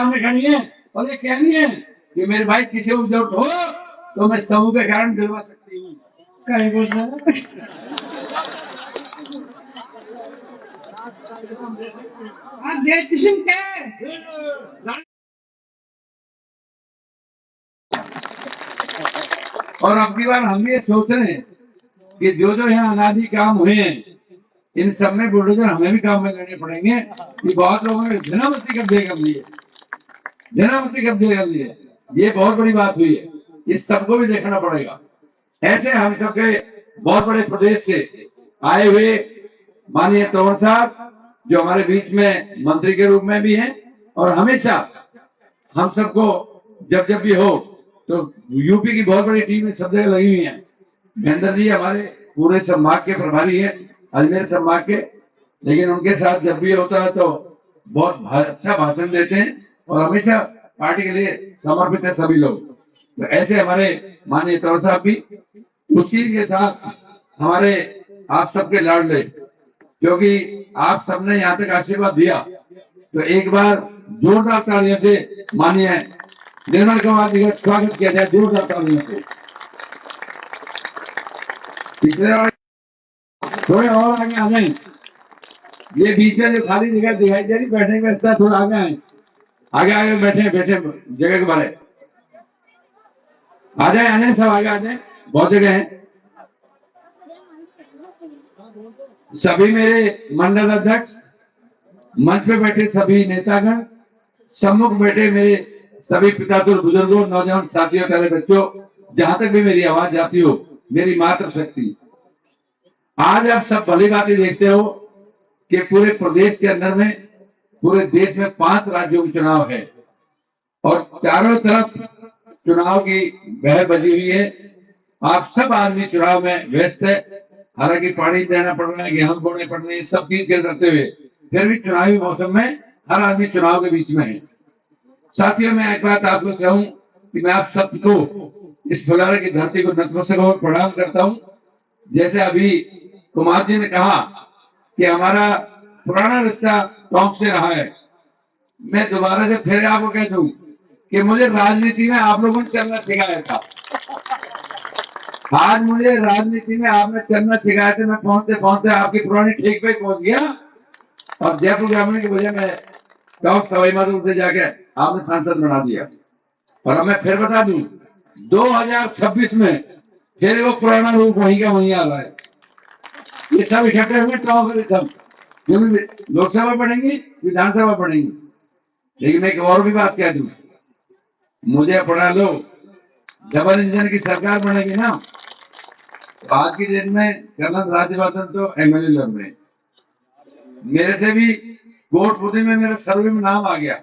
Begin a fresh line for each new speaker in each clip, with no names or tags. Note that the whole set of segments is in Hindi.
सामने खड़ी है और ये कहनी है कि मेरे भाई किसी को जरूरत हो तो मैं समूह के कारण दिलवा सकती हूँ।
कहीं बोल रहा है
और अब की बार हम ये सोच रहे हैं कि जो जो यहाँ अनादि काम हुए हैं इन सब में बुलडोजर हमें भी काम में लेने पड़ेंगे कि बहुत लोगों ने जनामती कब्जे कर लिए, जनामती कब्जे कर लिए, ये बहुत बड़ी बात हुई है, इस सबको भी देखना पड़ेगा। ऐसे हम सबके बहुत बड़े प्रदेश से आए हुए माननीय तोमर साहब जो हमारे बीच में मंत्री के रूप में भी हैं और हमेशा हम सबको जब जब भी हो तो यूपी की बहुत बड़ी टीम सब जगह लगी हुई है। महेंद्र जी हमारे पूरे संभाग के प्रभारी हैं, अजमेर संभाग के, लेकिन उनके साथ जब भी होता है तो बहुत अच्छा भाषण देते हैं और हमेशा पार्टी के लिए समर्पित है सभी लोग। तो ऐसे हमारे माननीय तोमर साहब भी, उसी के साथ हमारे आप सबके लाडले, क्योंकि आप सबने यहाँ तक आशीर्वाद दिया, तो एक बार जोरदार तालियों से माननीय निर्मल कुमार जी का स्वागत किया जाए, जोरदार तालियों से। पिछले बार थोड़े और आगे आ जाए, ये बीच में जो खाली जगह दिखाई दे रही बैठने की व्यवस्था, थोड़ा आगे आए, आगे आगे बैठे जगह के बारे आ जाए सब आगे आ जाए, बहुत जगह है। सभी मेरे मंडल अध्यक्ष, मंच पे बैठे सभी नेतागण, सम्मुख बैठे मेरे सभी पितातुल बुजुर्गों, नौजवान साथियों, प्यारे बच्चों, जहां तक भी मेरी आवाज जाती हो, मेरी मातृशक्ति, आज आप सब भली बातें देखते हो कि पूरे प्रदेश के अंदर में, पूरे देश में 5 राज्यों में चुनाव है और चारों तरफ चुनाव की बहर बजी हुई है। आप सब आदमी चुनाव में व्यस्त है, हालांकि पानी देना पड़ रहा है, गेहूं बोने पड़ रहे हैं, सब चीज के करते हुए फिर भी चुनावी मौसम में हर आदमी चुनाव के बीच में है। साथियों, मैं एक बात आपको कहूं कि मैं आप सबको इस फुलारे की धरती को नतमस्तक होकर प्रणाम करता हूं। जैसे अभी कुमार जी ने कहा कि हमारा पुराना रिश्ता टॉप से रहा है, मैं दोबारा से फिर आपको कह दूं कि मुझे राजनीति में आप लोगों ने चलना सिखाया था। आज मुझे राजनीति में आपने चलना सिखाया था, मैं पहुंचते पहुंचते आपकी पुरानी ठीक पे पहुंच गया और जयपुर ग्रामीण की वजह में टॉप सवाई माधोपुर से जाके आपने सांसद बना दिया। और अब मैं फिर बता दूं 2026 में फिर वो पुराना रूप वहीं का वहीं आ रहा है। ये सब इकट्ठे हुए टॉप सब, क्योंकि लोकसभा बढ़ेंगी, विधानसभा बढ़ेंगी। लेकिन मैं एक और भी बात कह दूं, मुझे पढ़ा लो, डबल इंजन की सरकार बनेगी ना, तो आज की डेट में कर्नल राज्यवर्धन तो एमएलए लड़ रहे हैं, मेरे से भी कोटपुतली में मेरे सर्वे में नाम आ गया,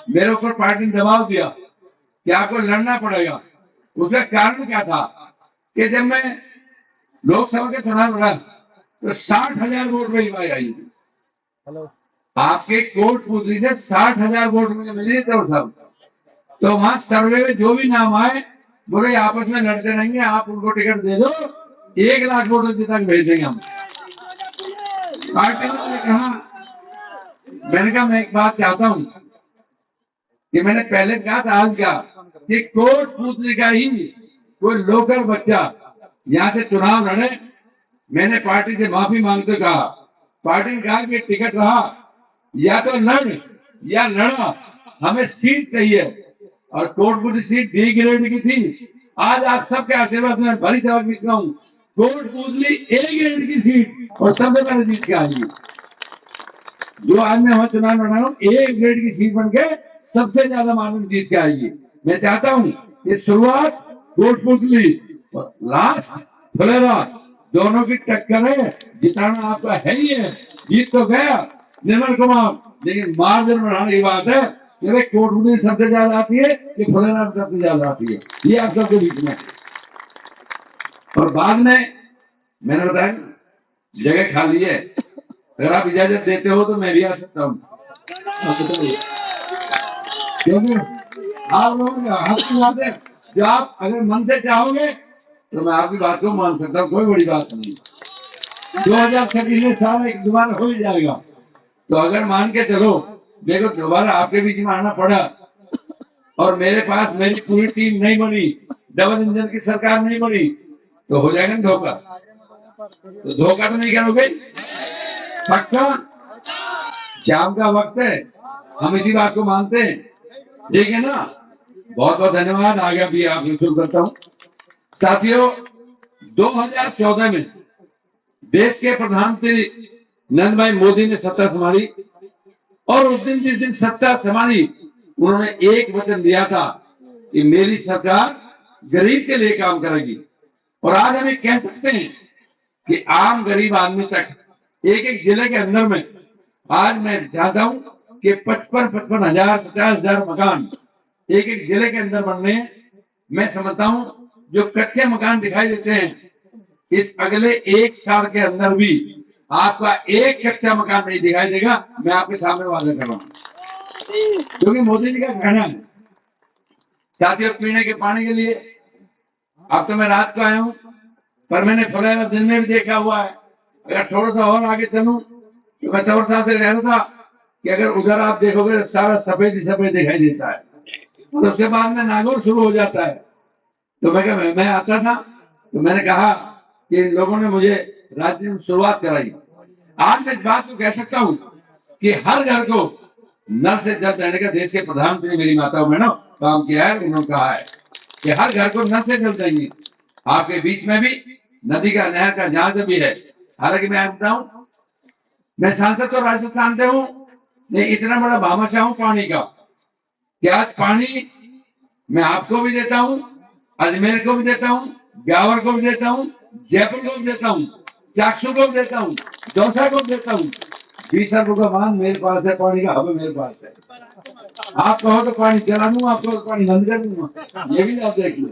मेरे ऊपर पार्टी ने दबाव दिया कि आपको लड़ना पड़ेगा। उसका कारण क्या था कि जब मैं लोकसभा के चुनाव लड़ा तो 60,000 वोट मेरी भाई आई। आपके कोटपुतली से 60,000 वोट मुझे मिले थे और सब, तो वहां सर्वे में जो भी नाम आए बोले आपस में लड़ते रहेंगे, आप उनको टिकट दे दो, 1 लाख वोट तक भेज देंगे हम। पार्टी ने कहा, मैंने कहा मैं एक बात चाहता हूं कि मैंने पहले कहा था, आज क्या कि कोटपुतली का ही कोई लोकल बच्चा यहां से चुनाव लड़े। मैंने पार्टी से माफी मांगते कहा, पार्टी ने कहा कि टिकट रहा या तो लड़ या लड़ा, हमें सीट चाहिए, और कोटपुतली सीट डी ग्रेड की थी। आज आप सबके आशीर्वाद में भरी सभा जीत रहा हूं, कोटपुतली ए ग्रेड की सीट और सबसे पहले जीत के आएगी। जो आज मैं वहां चुनाव लड़ा रहा हूँ, ए ग्रेड की सीट बन के सबसे ज्यादा मार्जिन जीत के आएगी। मैं चाहता हूं कि शुरुआत कोटपुतली और लास्ट फुलेरा दोनों की टक्कर है, जिताना आपका है ही है। जीत तो गया निर्मल कुमार, लेकिन मार्जिन बढ़ाने की बात है, कोटपुतली सबसे ज्यादा आती है कि फुलेरा सबसे ज्यादा आती है, ये आप सबके बीच में। और बाद में मैंने बताया जगह खाली है, अगर आप इजाजत देते हो तो मैं भी आ सकता हूँ, क्योंकि आप लोगों के हाथ की बात है, जो आप अगर मन से चाहोगे तो मैं आपकी बात को मान सकता हूँ, कोई बड़ी बात नहीं। 2026 में साल एक दोबारा हो ही जाएगा, तो अगर मान के चलो देखो दोबारा आपके बीच में आना पड़ा और मेरे पास मेरी पूरी टीम नहीं बनी, डबल इंजन की सरकार नहीं बनी, तो हो जाएगा ना धोखा। तो धोखा तो नहीं करोगे पक्का? शाम का वक्त है, हम इसी बात को मानते हैं, ठीक है ना? बहुत बहुत धन्यवाद। आगे भी आप शुरू करता हूं। साथियों, 2014 में देश के प्रधानमंत्री नरेंद्र भाई मोदी ने सत्ता संभाली और उस दिन जिस दिन सत्ता संभाली उन्होंने एक वचन दिया था कि मेरी सरकार गरीब के लिए काम करेगी। और आज हम कह सकते हैं कि आम गरीब आदमी तक एक एक जिले के अंदर में आज मैं चाहता हूं कि 55 हजार 50 हजार मकान एक एक जिले के अंदर बनने हैं। मैं समझता हूं जो कच्चे मकान दिखाई देते हैं, इस अगले 1 साल के अंदर भी आपका एक कच्चा मकान नहीं दिखाई देगा। मैं आपके सामने वादा कर रहा हूं, क्योंकि मोदी जी का कहना है। साथियों, पीने के पानी के लिए अब तो मैं रात को आया हूं, पर मैंने फुलेरा दिन में भी देखा हुआ है। अगर थोड़ा सा और आगे चलूं तो मैं तौर साहब से कह रहा था कि अगर उधर आप देखोगे तो सारा सफेद ही सफेद दिखाई देता है और उसके बाद में नागौर शुरू हो जाता है। तो मैं आता था तो मैंने कहा कि इन लोगों ने मुझे राजनीति में शुरुआत कराई। आज मैं इस बात को कह सकता हूं कि हर घर को नल से जल देने का देश के प्रधानमंत्री मेरी माताओं में काम किया है। उन्होंने कहा है कि हर घर को नल से जल देंगे। आपके बीच में भी नदी का नहर का जहाज भी है। हालांकि मैं आपको बताऊं, मैं सांसद तो राजस्थान से हूं, नहीं इतना बड़ा भामाशाह हूं पानी का कि आज पानी मैं आपको भी देता हूं, अजमेर को भी देता हूं, ब्यावर को भी देता हूं, जयपुर को भी देता हूं, चाकसू को भी देता हूं, दौसा को भी देता हूं। 20 अरब का मान मेरे पास है, पानी का हब मेरे पास है। आप कहो तो पानी चला दूंगा, आप कहो तो पानी बंद कर दूंगा, ये भी आप देखिए।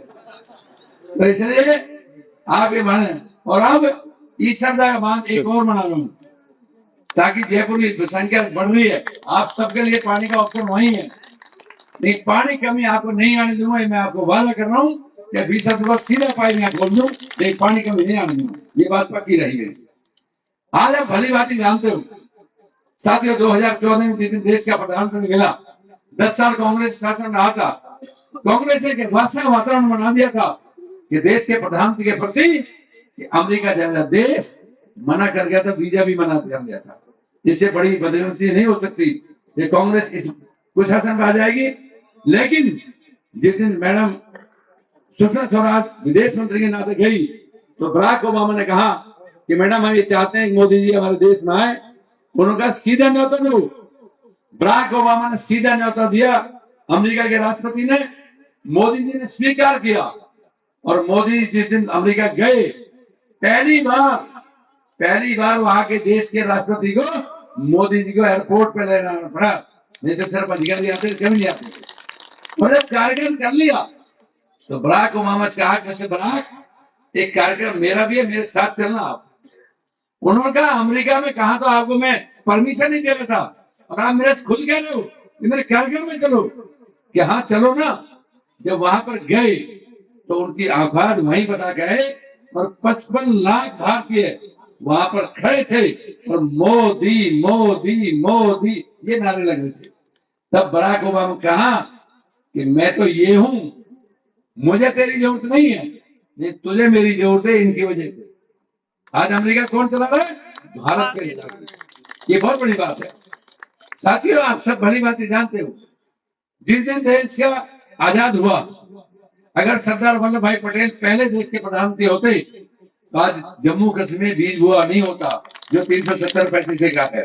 तो इसलिए आप ये माने। और अब ईश्वरदा का बांध एक और बना रहा हूं ताकि जयपुर की संख्या बढ़ रही है, आप सबके लिए पानी का ऑप्शन वही है। नहीं, पानी कमी आपको नहीं आने दूंगा, मैं आपको वादा कर रहा हूँ कि 20 अक्टूबर सीधा पाइप मैं खोल दूं, लेकिन पानी कमी नहीं आने दूंगा, ये बात पक्की रही है। आज आप भली बात जानते हो साथियों, 2014 में जिस दिन देश का प्रधानमंत्री मिला, 10 साल कांग्रेस शासन रहा था, कांग्रेस ने वैसा वातावरण बना दिया था कि देश के प्रधानमंत्री के प्रति अमेरिका जैसा देश मना कर गया था, वीजा भी मना कर दिया था। इससे बड़ी बदनसीबी नहीं हो सकती ये कांग्रेस इस कुशासन में आ जाएगी। लेकिन जिस दिन मैडम सुषमा स्वराज विदेश मंत्री के नाते गई तो बराक ओबामा ने कहा कि मैडम हम ये चाहते हैं कि मोदी जी हमारे देश में आए। उन्होंने कहा सीधा न्योता दो। बराक ओबामा ने सीधा न्योता दिया, अमेरिका के राष्ट्रपति ने, मोदी जी ने स्वीकार किया और मोदी जिस दिन अमेरिका गए पहली बार वहां के देश के राष्ट्रपति को मोदी जी को एयरपोर्ट पे ले जाना पड़ा, नहीं तो सिर्फ अधिकारी आते कभी नहीं आते। और जब कार्यक्रम कर लिया तो बराक ओबामा से कहा कि बराक एक कार्यक्रम मेरा भी है, मेरे साथ चलना आप। उन्होंने कहा अमेरिका में कहा तो आपको मैं परमिशन नहीं दे रहा था और आप मेरे से खुद कह रहे हो कि मेरे कार्यक्रम में चलो, कि हाँ चलो ना। जब वहां पर गए तो उनकी आवाज वहीं बता गए और 55 लाख भारतीय वहां पर खड़े थे और मोदी मोदी मोदी ये नारे लग रहे थे। तब बराक ओबामा कहा कि मैं तो ये हूं, मुझे तेरी जरूरत नहीं है, नहीं तुझे मेरी जरूरत है इनकी वजह से। आज अमेरिका कौन चला रहा है? भारत के लिए। ये बहुत बड़ी बात है साथियों। आप सब भली बात जानते हो, जिस दिन देश का आजाद हुआ, अगर सरदार वल्लभ भाई पटेल पहले देश के प्रधानमंत्री होते तो आज जम्मू कश्मीर बीज हुआ नहीं होता जो 370 का है।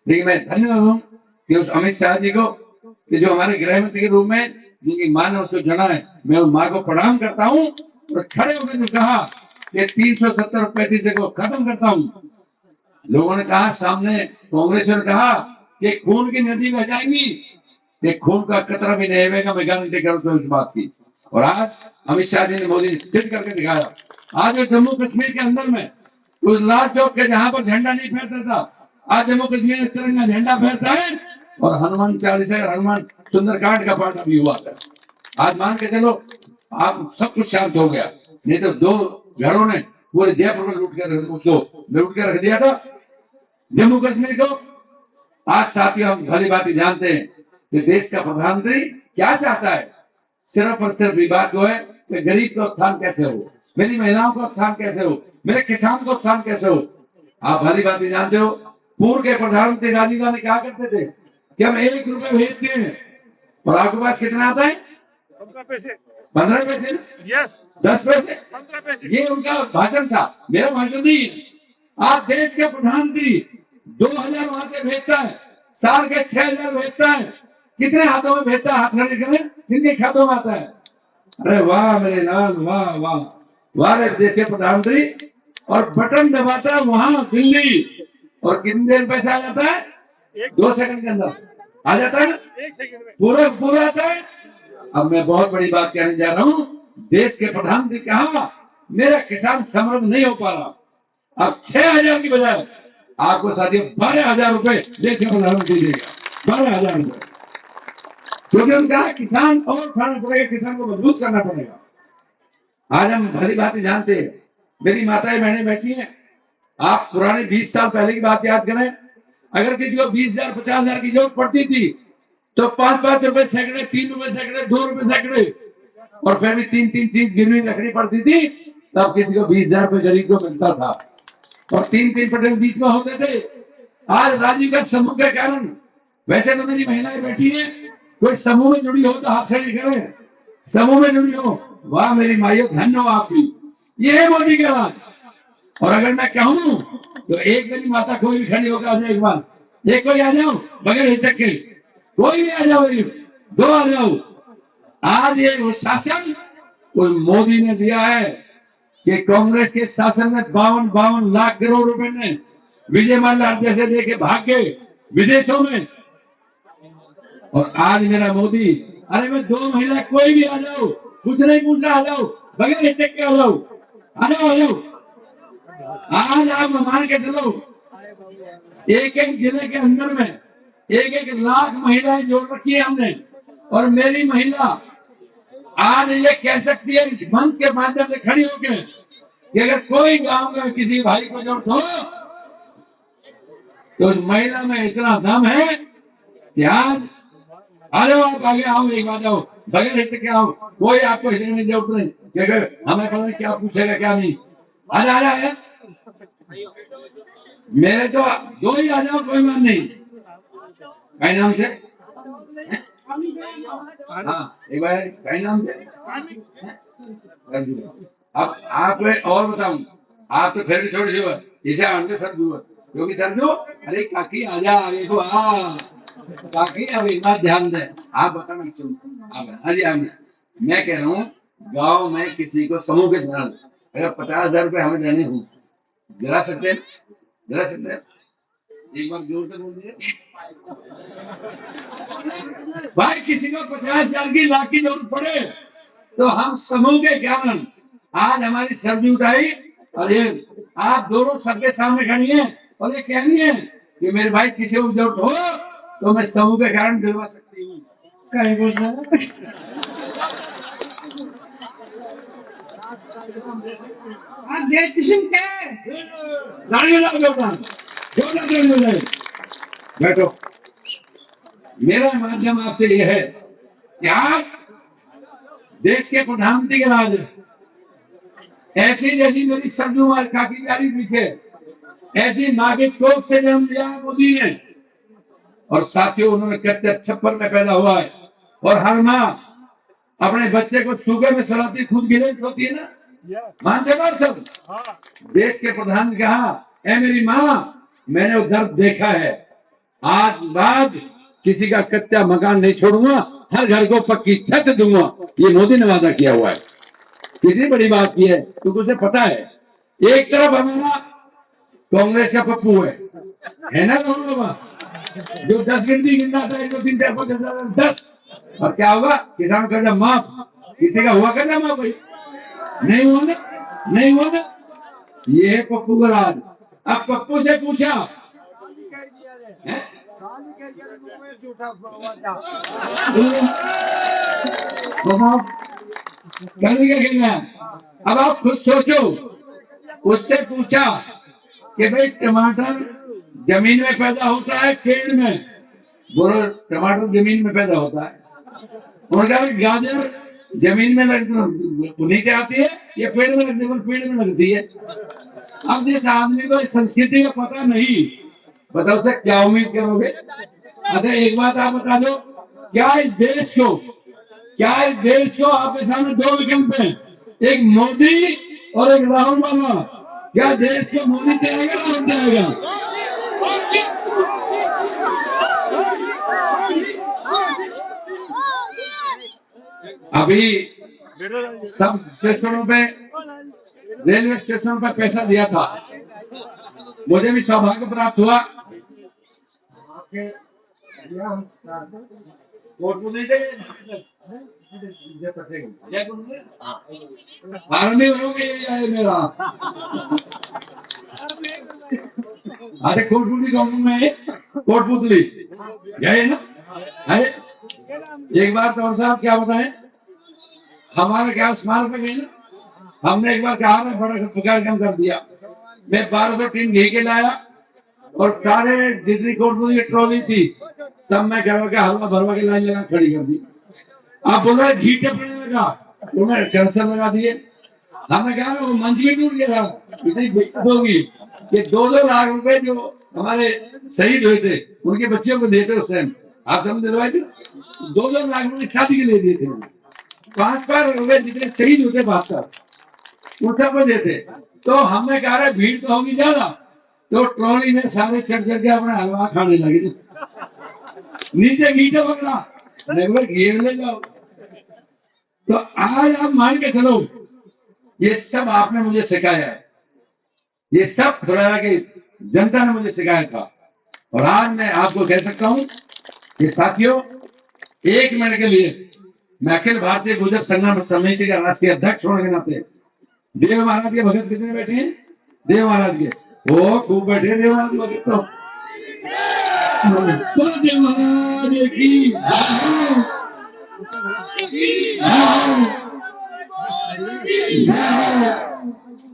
लेकिन मैं धन्यवाद हूं कि उस अमित शाह जी को, कि जो हमारे गृह मंत्री के रूप में जिनकी मां ने उसको जना है, मैं उस मां को प्रणाम करता हूं और खड़े होकर जो कहा कि 370 को खत्म करता हूं। लोगों ने कहा, सामने कांग्रेस ने कहा कि खून की नदी बह जाएंगी, एक खून का कतरा भी नहीं रहेगा, मैं गारंटी करता हूं इस बात की। और आज अमित शाह जी ने, मोदी ने सिद्ध करके दिखाया। आज जम्मू कश्मीर के अंदर में उस लाल चौक के जहां पर झंडा नहीं फहरता था, आज जम्मू कश्मीर में तिरंगा झंडा फहरता है और हनुमान चालीसा, हनुमान सुंदरकांड का पाठ अभी हुआ था। आज मान के चलो आप सब कुछ शांत हो गया, नहीं तो 2 घरों ने पूरे जयपुर में लूट के रख दिया था। जम्मू कश्मीर को आज साथियों हम भली बात जानते हैं कि देश का प्रधानमंत्री क्या चाहता है। सिर्फ और सिर्फ विवाद को है कि गरीब का उत्थान कैसे हो, मेरी महिलाओं का उत्थान कैसे हो, मेरे किसान का उत्थान कैसे हो। आप भली बात जानते हो, पूर्व के प्रधानमंत्री राजीव गांधी क्या करते थे कि हम 1 रुपए भेजते हैं और आपके पास कितना आता है?
15 पैसे।
15 पैसे,
यस,
10 पैसे।
15 पैसे।
ये उनका भाषण था, मेरा भाषण नहीं। आज देश के प्रधानमंत्री 2000 वहां से भेजता है, साल के 6000 भेजता है। कितने हाथों में भेजता है? हाथ खड़े करें, किनके खातों में आता है? अरे वाह मेरे लाल, वाह वाह वाह रे देश के प्रधानमंत्री। और बटन दबाता है वहां दिल्ली, और कितनी देर पैसा आ जाता है? 2 सेकंड के अंदर आ जाता है ना,
1 सेकंड में
पूरा पूरा आता है। अब मैं बहुत बड़ी बात कहने जा रहा हूं। देश के प्रधानमंत्री कहा मेरा किसान समृद्ध नहीं हो पा रहा। अब 6000 की बजाय आपको साथियों 12,000 रुपए देश के प्रधानमंत्री देगा, 12,000 रुपए। क्योंकि उनका किसान और खाना पड़ेगा, किसान को मजबूत करना पड़ेगा। आज हम भली बात जानते हैं। मेरी माताएं बहनें बैठी हैं, आप पुराने 20 साल पहले की बात याद करें। अगर किसी को 20,000 50,000 की जरूरत पड़ती थी तो 5-5 रुपए सैकड़े, 3 रुपए सैकड़े, 2 रुपए सैकड़े, और फिर भी 3-3 चीज गिरवी रखनी पड़ती थी, तब किसी को 20,000 रुपए गरीब को मिलता था, और 3-3 पटेल बीच में होते थे। आज राजीव का समूह के कारण, वैसे तो मेरी महिलाएं बैठी है, कोई समूह में जुड़ी हो तो हाथ खड़े करें। समूह में जुड़ी हो, वाह मेरी माइयों, धन्य हो आपकी। ये है मोदी का राज। और अगर मैं कहूं तो एक मेरी माता कोई भी खड़ी होकर आ जाए, एक बार एक कोई आ जाओ बगैर हिचक के, कोई भी आ जाओ, 2 आ जाओ। आज ये वो शासन उस मोदी ने दिया है कि कांग्रेस के शासन में 52 लाख करोड़ रुपए ने विजय माल्या जैसे लेके भाग गए विदेशों में। और आज मेरा मोदी, अरे मैं 2 महिला कोई भी आ जाओ, कुछ नहीं पूछना, आ जाओ बगैर हिचक के, आ जाओ आ जाओ आ जाओ। आज आप मान के चलो, एक जिले के अंदर में 1 लाख महिलाएं जोड़ रखी है हमने। और मेरी महिला आज ये कह सकती है इस मंच के माध्यम से खड़ी होकर कि अगर कोई गांव में किसी भाई को जरूरत हो तो उस महिला में इतना दम है कि आज आ जाओ, आप आगे आओ, एक बात आओ, बगैर हिचक के आओ, कोई आपको हिचकने की जरूरत नहीं कि अगर हमें पता नहीं क्या पूछेगा क्या नहीं। आ जा मेरे तो 2 ही आ जाओ, कोई बात नहीं। कई नाम से, हाँ एक बार कई नाम से। अब आप और बताऊं, आप तो फिर भी थोड़ी सी इसे आनंद सरजू है, क्योंकि सरजू, अरे काकी आजा आगे को, काकी अब एक बात ध्यान दे, आप बताना सुन। हाँ जी, मैं कह रहा हूँ गांव में किसी को समूह के ध्यान, अगर 50,000 रुपए हमें देने हो, दिला सकते हैं, दिला सकते हैं? एक बार जोर से बोल दीजिए भाई। किसी को 50,000 की लाख की जरूरत पड़े तो हम समूह के कारण आज हमारी सब्जी उठाई, और ये आप दोनों सबके सामने खड़ी हैं और ये कहनी है कि मेरे भाई किसी को जरूरत हो तो मैं समूह के कारण दिलवा सकती हूँ।
कहीं बोल रहा है। आज देश किशन क्या है?
बैठो। मेरा माध्यम आपसे यह है कि आज देश के प्रधानमंत्री के राज ऐसी जैसी मेरी सरजू मार काकी जारी पीछे, ऐसी नागित कोख से जन्म लिया है मोदी ने। और साथियों, उन्होंने कच्चे छप्पर में पैदा हुआ है, और हर माँ अपने बच्चे को सुबह में सुलाती, खुद गिले सोती है ना, मानते बात सब। देश के प्रधान ने कहा, ऐ मेरी माँ, मैंने वो दर्द देखा है, आज बाद किसी का कच्चा मकान नहीं छोड़ूंगा, हर घर को पक्की छत दूंगा। ये मोदी ने वादा किया हुआ है। कितनी बड़ी बात की है, क्योंकि उसे पता है एक तरफ हमारा कांग्रेस का पप्पू है ना बाबा, जो 10 गिनती गिनना था, 1 2 3 4 5 6 10, और क्या होगा? किसान कर्जा माफ, किसी का हुआ कर्जा माफ भाई? नहीं हुआ ना, नहीं हुआ ना। ये है पप्पू का राज। अब पप्पू से पूछा, क्या कहना है? अब आप खुद सोचो। उससे पूछा कि भाई टमाटर जमीन में पैदा होता है पेड़ में, बोलो टमाटर जमीन में पैदा होता है। उनका गाजर जमीन में लगती नीचे आती है या पेड़ में लगती है? पेड़ में लगती है। अब जिस आदमी को इस संस्कृति का पता नहीं, बताओ उसे क्या उम्मीद करोगे? अच्छा एक बात आप बता दो, क्या इस देश को आपके सामने दो विकल्प हैं, एक मोदी और एक राहुल बाबा, क्या देश को मोदी चलाएगा राहुल चलाएगा? अभी सब स्टेशनों पे, रेलवे स्टेशनों पर पैसा दिया था, मुझे भी सौभाग्य प्राप्त हुआ। आर्मी हो गया है मेरा। अरे कोटपुतली गाँव में, कोटपुतली गए ना? अरे एक बार तो साहब क्या बताएं, हमारे क्या स्मारक में गई ना, हमने एक बार कहा ना बड़ा कार्यक्रम कर दिया। मैं 1200 टीम घी के लाया और सारे जितनी कोटपुतली की ट्रॉली थी सब मैं घर के हलवा भरवा के लाइन लगा खड़ी कर दी। आप बोल रहे घी टपकने लगा, उन्हें कैंसर लगा दिए। हमने कहा वो मंच भी टूट गया, इतनी दिक्कत होगी कि 2-2 लाख रुपए जो हमारे शहीद हुए थे उनके बच्चों को देते उस टाइम, आप समझ दिलवाए थे, 2-2 लाख रुपए शादी के लिए दिए थे। 5-5 रुपए जितने शहीद होते 72 उन सबको देते। तो हमने कहा भीड़ तो होगी ज्यादा, तो ट्रॉली में सारे चढ़ के अपना हलवा खाने लगे, नीचे मीठा पकड़ा घेर ले जाओ। तो आज आप मान के चलो ये सब आपने मुझे सिखाया है, ये सब खुराना की जनता ने मुझे सिखाया था। और आज मैं आपको कह सकता हूं कि साथियों, 1 मिनट के लिए मैं अखिल भारतीय गुर्जर संघर्ष समिति का राष्ट्रीय अध्यक्ष होने के नाते, देव महाराज के भगत कितने बैठे हैं? देव महाराज के वो खूब बैठे, देव महाराज भगत तो देव महाराज की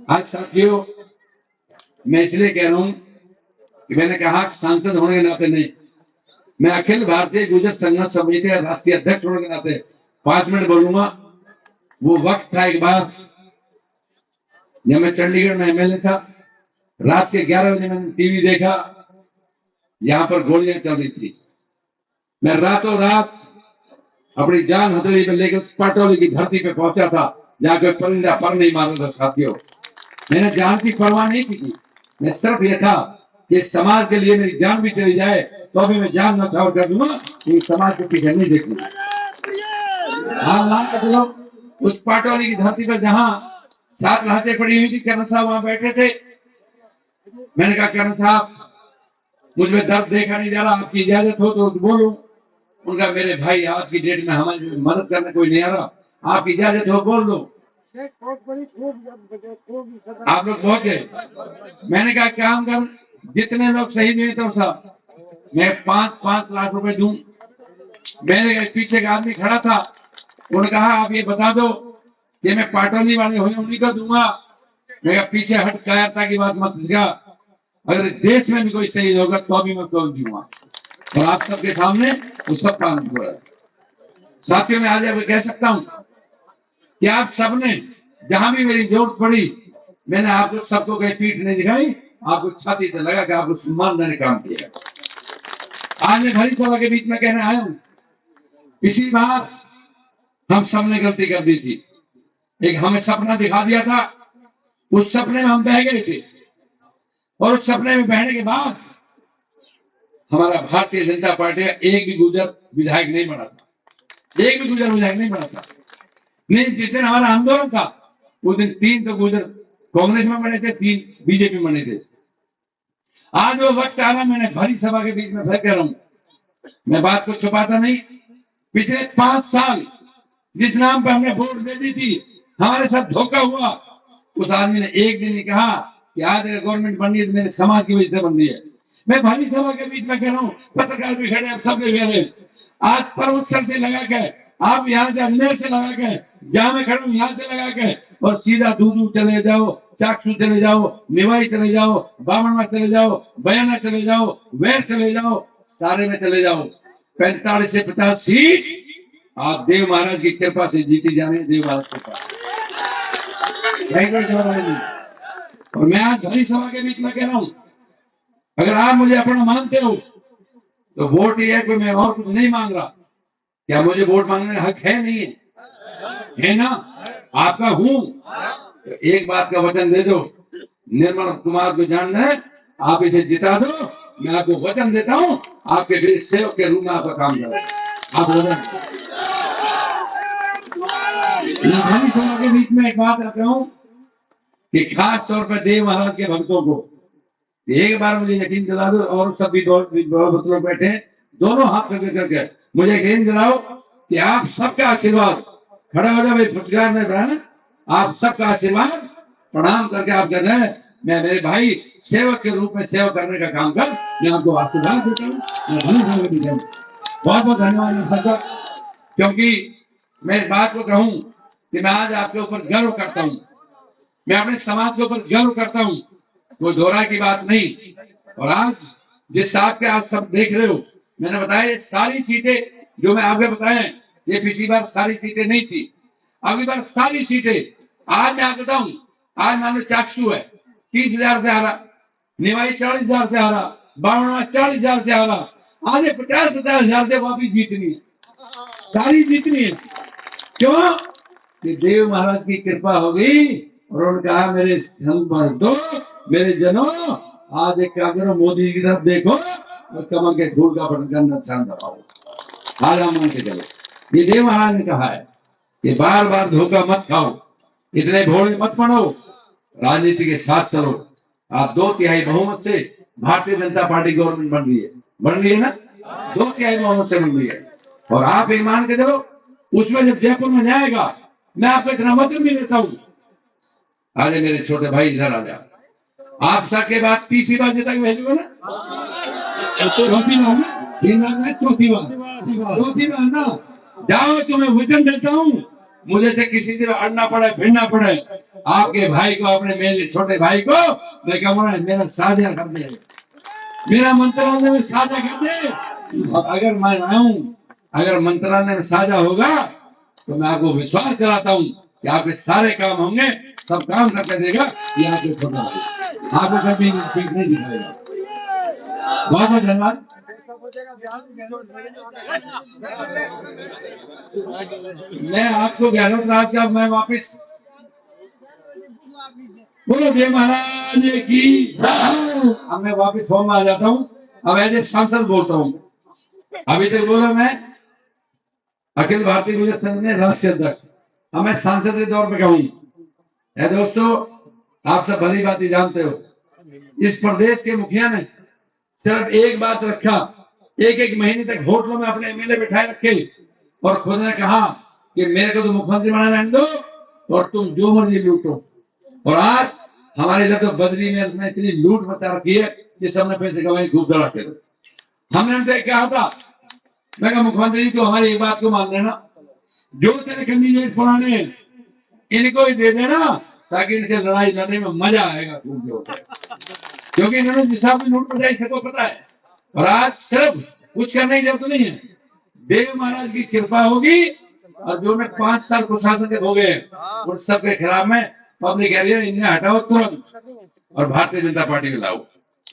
आज साथियों, मैं इसलिए कह रहा हूं कि मैंने कहा सांसद होने के नाते नहीं, मैं अखिल भारतीय गुर्जर संघर्ष समिति का राष्ट्रीय अध्यक्ष होने के नाते 5 मिनट बोलूंगा। वो वक्त था एक बार जब मैं चंडीगढ़ में एमएलए था, रात के 11 बजे मैंने टीवी देखा, यहां पर गोलियां चल रही थी। मैं रातों रात अपनी जान हथेली पे लेकर पाटौली की धरती पे पहुंचा था, जहां कोई परिंदा पर नहीं मारा था। साथियों, मैंने जान की परवाह नहीं की, मैं सिर्फ यह था कि समाज के लिए मेरी जान भी चली जाए तो अभी मैं जान न्यौछावर कर दूंगा, कि समाज के पीछे नहीं देखूंगा। हाँ मान के चलो, उस पाटौली की धरती पर जहां 7 लाशें पड़ी हुई थी, कर्नल साहब वहां बैठे थे। मैंने कहा कर्नल साहब, मुझमें दर्द देखा नहीं जा रहा, आपकी इजाजत हो तो बोलूं। उनका मेरे भाई आज की डेट में हमारी मदद करने कोई नहीं आ रहा, आपकी इजाजत हो बोल दो। आप लोग पहुंचे, मैंने कहा काम कर, जितने लोग शहीद हुए थे साहब मैं 5-5 लाख रुपए दूं। मेरे पीछे का आदमी खड़ा था, उन्होंने कहा आप ये बता दो कि मैं पाटौली वाले हुए उन्हीं को दूंगा। मैं कहा पीछे हट, कायरता की बात मत सिखा, अगर देश में भी कोई शहीद होगा तो भी मैं तो दूंगा। और आप सबके सामने वो सब काम हो रहा है। साथियों, मैं आज आपको कह सकता हूं कि आप सबने जहां भी मेरी जरूरत पड़ी, मैंने आपको सबको कहीं पीठ नहीं दिखाई, आपको छाती से लगा कि आपको सम्मान देने काम किया। आज मैं भरी सभा के बीच में कहने आया हूं, पिछली बार हम सबने गलती कर दी थी। एक हमें सपना दिखा दिया था, उस सपने में हम बह गए थे, और उस सपने में बहने के बाद हमारा भारतीय जनता पार्टी का एक भी गुर्जर विधायक नहीं बना था, एक भी गुर्जर विधायक नहीं बना था। नहीं, जिस दिन हमारा आंदोलन था उस दिन 3 तो गुर्जर कांग्रेस में बने थे, 3 बीजेपी में बने थे। आज वो वक्त आ रहा, मैंने भरी सभा के बीच में फिर कह रहा हूं, मैं बात को छुपाता नहीं। पिछले 5 साल जिस नाम पर हमने वोट दे दी थी, हमारे साथ धोखा हुआ। उस आदमी ने एक दिन ही कहा कि आज अगर गवर्नमेंट बन रही है तो मेरे समाज की वजह से बन रही है। मैं भरी सभा के बीच में कह रहा हूं, पत्रकार भी खड़े, आप सब खड़े, आज पर्वत से लगा के, आप यहां से अजमेर से लगा के, जहां मैं खड़ा हूं यहां से लगा के, और सीधा दूर दूर चले जाओ, चाकसू चले जाओ, निवाई चले जाओ, बामणवा चले जाओ, बयाना चले जाओ, वेर चले जाओ, सारे में चले जाओ, 45 से 50 सीट आप देव महाराज की कृपा से जीती जा रही है। देव महाराज की कृपा। और मैं आज भरी सभा के बीच में कह रहा हूं, अगर आप मुझे अपना मानते हो तो वोट ये है, कोई मैं और कुछ नहीं मांग रहा। क्या मुझे वोट मांगने का हक है? नहीं है ना? आपका हूं। तो एक बात का वचन दे दो, निर्मल कुमार को जानना है, आप इसे जिता दो। मैं आपको वचन देता हूं, आपके बीच सेवक के रूप में आपका काम करें। आप भरी सभा के बीच में एक बात आता हूं कि खास तौर पर देव महाराज के भक्तों को एक बार मुझे यकीन दिला दो, और सब भी बहुत लोग बैठे हैं, दोनों हाथ करके मुझे यकीन दिलाओ कि आप सबका आशीर्वाद, खड़ा हो जाओ भाई, फुटकार नहीं रहा, आप सबका आशीर्वाद प्रणाम करके आप कर रहे हैं, मैं मेरे भाई सेवक के रूप में सेवा करने का काम कर, मैं आपको आशीर्वाद देता हूँ। बहुत बहुत धन्यवाद। क्योंकि मैं इस बात को कहूं कि मैं आज आपके ऊपर गर्व करता हूं, मैं अपने समाज के ऊपर गर्व करता हूं, कोई दोहरा की बात नहीं। और आज जिस साहब के आप सब देख रहे हो, मैंने बताया सारी सीटें जो मैं आपको बताया, ये पिछली बार सारी सीटें नहीं थी, अगली बार सारी सीटें। आज मैं आपको बताऊं, आज मान लो चाकसू है 30,000 से आ रहा, निवाई 40,000 से आ रहा, बावनवा 40,000 से आ रहा, आगे 50,000 से वापिस जीतनी है, सारी जीतनी है। क्यों? कि देव महाराज की कृपा होगी। और उन्होंने कहा, मेरे भक्तों, मेरे जनों, आज एक काम करो, मोदी की तरफ देखो और कमल के फूल का बटन निशान दबाओ। आज हम मान के चलो, ये देव महाराज ने कहा है कि बार बार धोखा मत खाओ, इतने भोले मत पड़ो, राजनीति के साथ चलो। आप 2/3 बहुमत से भारतीय जनता पार्टी गवर्नमेंट बन रही है ना, 2/3 बहुमत से बन रही है। और आप ये मान के चलो, उसमें जब जयपुर में जाएगा, मैं आपको इतना वचन भी देता हूं। आज मेरे छोटे भाई इधर आ जाओ, आप सबके बाद तीसरी बार जिता के भेजूंगा ना, चौथी बार ना, चौथी बार ना, जाओ। तुम्हें वचन देता हूं, मुझे से किसी तरह अड़ना पड़े, भिड़ना पड़े, आपके भाई को, अपने मेरे छोटे भाई को मैं कहूंगा, मेरा साझा कर दे, मेरा मंत्रालय में साझा कर दे। अगर मैं आऊं, अगर मंत्रालय में साझा होगा तो मैं आपको विश्वास कराता हूं कि आपके सारे काम होंगे, सब काम करके देगा। ये आपके छोटा भाई, आपको कभी ठीक नहीं दिखाएगा। बहुत बहुत धन्यवाद। मैं आपको गहलोत राज का मैं वापिस बोलो देव महाराज की, अब मैं वापिस फॉर्म में आ जाता हूँ। अब एज ए सांसद बोलता हूँ। अभी तक बोला मैं अखिल भारतीय गुजर संघ में राष्ट्रीय अध्यक्ष, अब मैं सांसद के दौर पे कहूँ। दोस्तों, आप सब भली बात ही जानते हो, इस प्रदेश के मुखिया ने सिर्फ एक बात रखा, एक महीने तक होटलों में अपने एमएलए बिठाए रखे और खुद ने कहा कि मेरे को तो मुख्यमंत्री बना रहने दो और तुम जो मर्जी लूटो। और आज हमारे इधर तो बदली में इतनी लूट मचा रखी है कि सबने पैसे कमाई खूब चढ़ा के। हमने उनसे कहा था, मैं कहा मुख्यमंत्री जी तो हमारी एक बात को मान लेना, जो तेरे कैंडिडेट पुराने हैं इनको ही दे देना, ताकि इनसे लड़ाई लड़ने में मजा आएगा खूब जो होता है। क्योंकि इन्होंने जिस हिसाब से लूट मचाई सबको पता है। और आज सिर्फ कुछ करने की जरूरत नहीं है, देव महाराज की कृपा होगी। और जो मैं 5 साल प्रशासन के हो गए उन सबके खिलाफ में पब्लिक एरिया इन्हें हटाओ तुरंत और भारतीय जनता पार्टी को लाओ।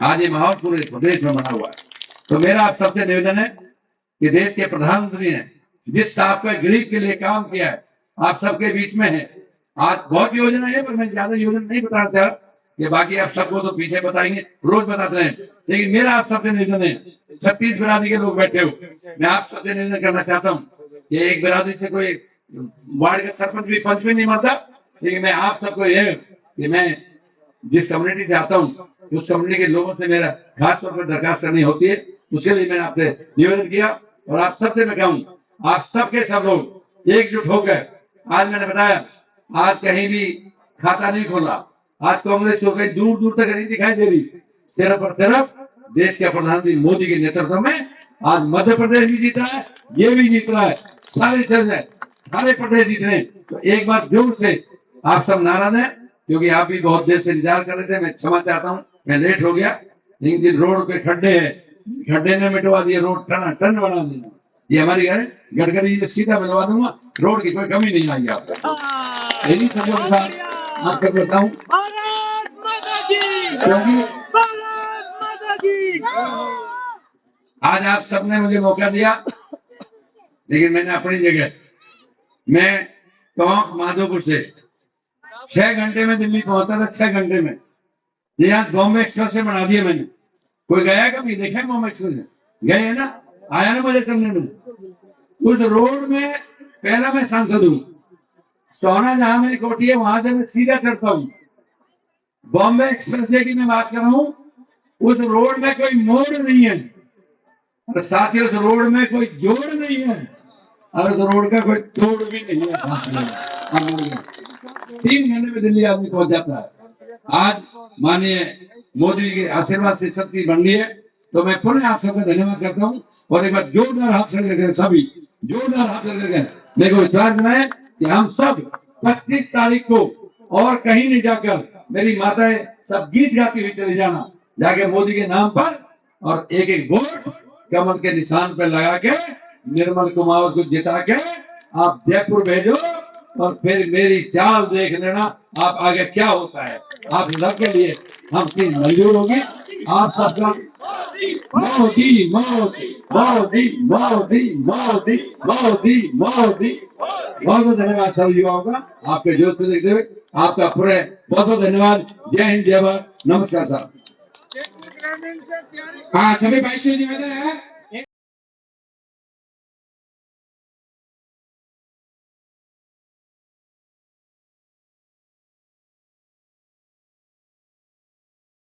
आज ये माहौल पूरे प्रदेश में बना हुआ है। तो मेरा आप सबसे निवेदन है कि देश के प्रधानमंत्री ने जिस साहब का गरीब के लिए काम किया है, आप सबके बीच में है। आज बहुत योजना है, पर मैं ज्यादा योजना नहीं बताना चाह, ये बाकी आप सबको तो पीछे बताएंगे, रोज बताते हैं। लेकिन मेरा आप सबसे निवेदन है, 36 बिरादरी के लोग बैठे हो, मैं आप सबसे निवेदन करना चाहता हूँ कि एक बिरादरी से कोई वार्ड का सरपंच भी पंच भी नहीं मरता। लेकिन मैं आप सबको यह कि मैं जिस कम्युनिटी से आता हूँ उस कम्युनिटी के लोगों से मेरा खास तौर पर दरखास्त करनी होती है, उसके लिए मैंने आपसे निवेदन किया। और आप सबसे मैं कहूँ, आप सबके सब लोग एकजुट होकर, आज मैंने बताया आज कहीं भी खाता नहीं खोला, आज कांग्रेस को कहीं दूर दूर तक नहीं दिखाई दे रही, सिर्फ और सिर्फ देश के प्रधानमंत्री मोदी के नेतृत्व में आज मध्य प्रदेश भी जीत रहा है, ये भी जीत रहा है, सारे प्रदेश जीत रहे। तो एक बार जोर से आप सब नारा दें क्योंकि आप भी बहुत देर से इंतजार कर रहे थे। मैं क्षमा चाहता हूँ, मैं लेट हो गया। लेकिन जिन रोड पे खड्डे हैं, खड्डे ने मिटवा दिए, रोड टन टन बना दिया। ये हमारी है गडकरी जी, सीधा मिलवा दूंगा, रोड की कोई कमी नहीं आएगी आपको। यही सब के साथ आपको बताऊं,
भारत माता की,
क्योंकि
भारत माता की।
आज आप सबने मुझे मौका दिया, लेकिन मैंने अपनी जगह, मैं टोंक माधोपुर से 6 घंटे में दिल्ली पहुंचा था। 6 घंटे में ये आज बॉम्बे एक्सप्रेस से बना दिया मैंने। कोई गया कभी, देखा है बॉम्बे एक्सप्रेस? गए है ना, आया ना मजे चलने में। उस रोड में पहला मैं सांसद हूँ। सोना जहां मेरी कोठी है वहां से मैं सीधा चढ़ता हूँ। बॉम्बे एक्सप्रेस वे की मैं बात कर रहा हूँ, उस रोड में कोई मोड़ नहीं है, और साथ ही उस रोड में कोई जोड़ नहीं है, और उस रोड का कोई तोड़ भी नहीं है। 3 घंटे में दिल्ली आदमी पहुंच जाता है। आज माननीय मोदी के आशीर्वाद से सब चीज बन रही है, तो मैं पुनः आप सबका धन्यवाद करता हूँ। और एक बार जोरदार हाथ खड़े करके सभी जोरदार हाथ खड़े करके मेरे को विश्वास बनाए कि हम सब 25 तारीख को और कहीं नहीं जाकर, मेरी माताएं सब गीत गाती हुई चली जाना, जाके मोदी के नाम पर और एक एक वोट कमल के निशान पर लगा के निर्मल कुमार को जिता के आप जयपुर भेजो, और फिर मेरी चाल देख लेना आप आगे क्या होता है। आप सबके लिए हम चीज मंजूर होगी। आप सबका मोदी मोदी मोदी मोदी मोदी मोदी मोदी। बहुत बहुत धन्यवाद सब युवाओं का, आपके जोश को देखते हुए आपका पूरे बहुत बहुत धन्यवाद। जय हिंद, जय भारत, नमस्कार साहब।
जयपुर ग्रामीण से तैयारी
हाँ, सभी भाई से निवेदन है